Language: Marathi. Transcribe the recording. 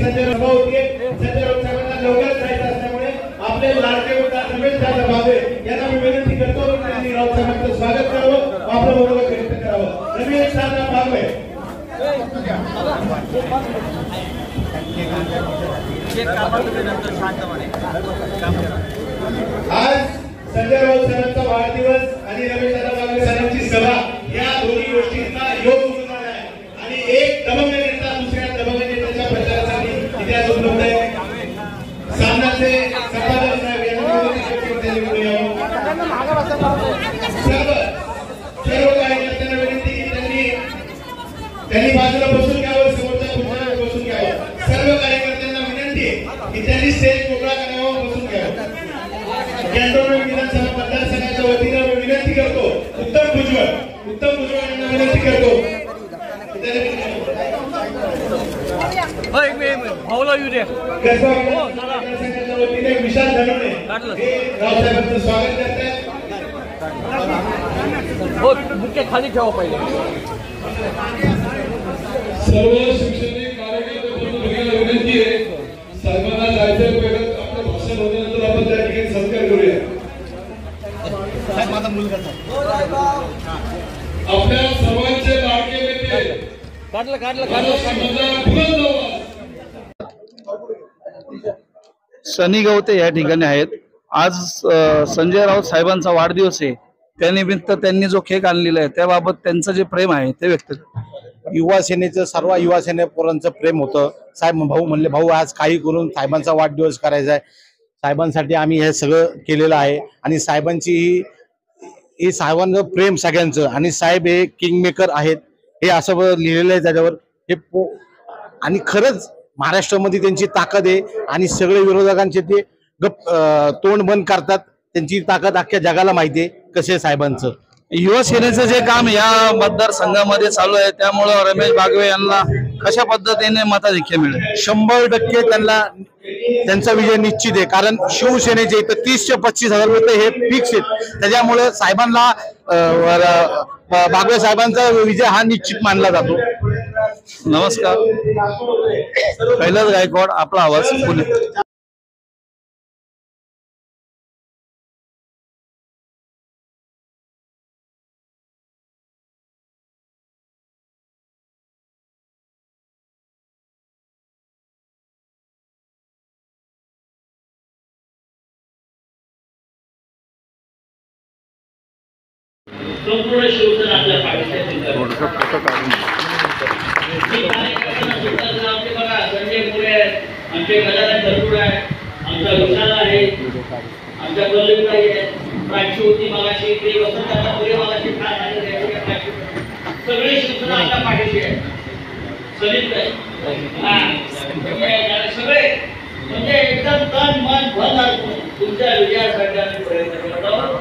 संजय राऊत होते. संजय राऊत साहेबांना लवकरच जायचं असल्यामुळे आपले लाडके रमेश दादा बागवे यांना मी विनंती करतो की त्यांनी राऊत साहेबांचं स्वागत करावं, आपलं मनोगत व्यक्त करावं. रमेश दादा बागवे आज संजय राऊत साहेबांचा वाढदिवस आणि रमेश दादा बागवे साहेबांची सभा या दोन्ही गोष्टींना योग होणार आहे आणि एक दबंग नेता दुसऱ्या दबंग नेत्याच्या प्रचारासाठी इथे आज उपलब्ध आहे. सामनाचे संपादक साहेब यांना सर्व कार्यकर्त्यांना विनंती की त्यांनी बाजूला बसून घ्यावं, समोरच्या खुर्चीवर बसून घ्यावं. सर्व कार्यकर्त्यांना विनंती की त्यांनी स्टेज मोकळा करावा, बसून घ्यावं. कॅन्टोन्मेंट विधानसभा मतदारसंघाच्या वतीने मी विनंती करतो उत्तम भुजबळ यांना विनंती करतो. वतीने विशाल धनोरे हे रावसाहेबांचं स्वागत करतात. खाली ठेवा पहिले. सर्व शिक्षणिक कार्यकर्त्यांना विनंती आहे, सर्वांना जायचं पहिलं आपलं भाषण होण्यानंतर आपण त्या ठिकाणी सत्कार करूया. आपल्या सर्वांचे लाडके नेते सनी गवते या ठिकाणी आहेत. आज संजय राऊत साहेबांचा वाढदिवस आहे, त्यानिमित्त त्यांनी जो केक आणलेला आहे त्याबाबत त्यांचं जे प्रेम आहे ते व्यक्त करतात. युवा सेनेचं सर्व युवा सेनेपोरांचं प्रेम होतं. साहेब भाऊ म्हणले, भाऊ आज काही करून साहेबांचा वाढदिवस करायचा आहे, साहेबांसाठी आम्ही हे सगळं केलेलं आहे. आणि साहेबांची ही साहेबांचं प्रेम सगळ्यांचं, आणि साहेब हे किंगमेकर आहेत हे असं लिहिलेलं आहे त्याच्यावर. हे आणि खरंच महाराष्ट्रामध्ये त्यांची ताकद आहे आणि सगळे विरोधकांचे ते तोंड बंद करतात. त्यांची ताकद अख्ख्या जगाला माहिती आहे कसे साहेबांचं. युवा सेनेचं जे काम या मतदारसंघामध्ये चालू आहे त्यामुळं रमेश बागवे यांना कशा पद्धतीने मताधिक्य मिळेल? 100% त्यांचा विजय निश्चित आहे. कारण शिवसेनेचे इथं 30 ते 25,000 मतं हे फिक्स आहेत. त्याच्यामुळे साहेबांना बागवे साहेबांचा विजय हा निश्चित मानला जातो. नमस्कार, कैलास गायकवाड, आपला आवाज, पुणे. संपूर्ण शिवसेना आपल्या पाठीशी आमचे बघा संजय मुळे आहेत, आमचे गजानन भरपूर आहे, आमचा विशाल आहे, आमच्या पल्लवीताई आहेत, प्राची होती मागाशी, ते वसंत पुढे मागाशी फार आहे, सगळे शिवसेना आपल्या पाठीशी आहे. सलित आहे सगळे म्हणजे एकदम तन मन धन तुमच्या विजयासाठी आम्ही प्रयत्न करतो.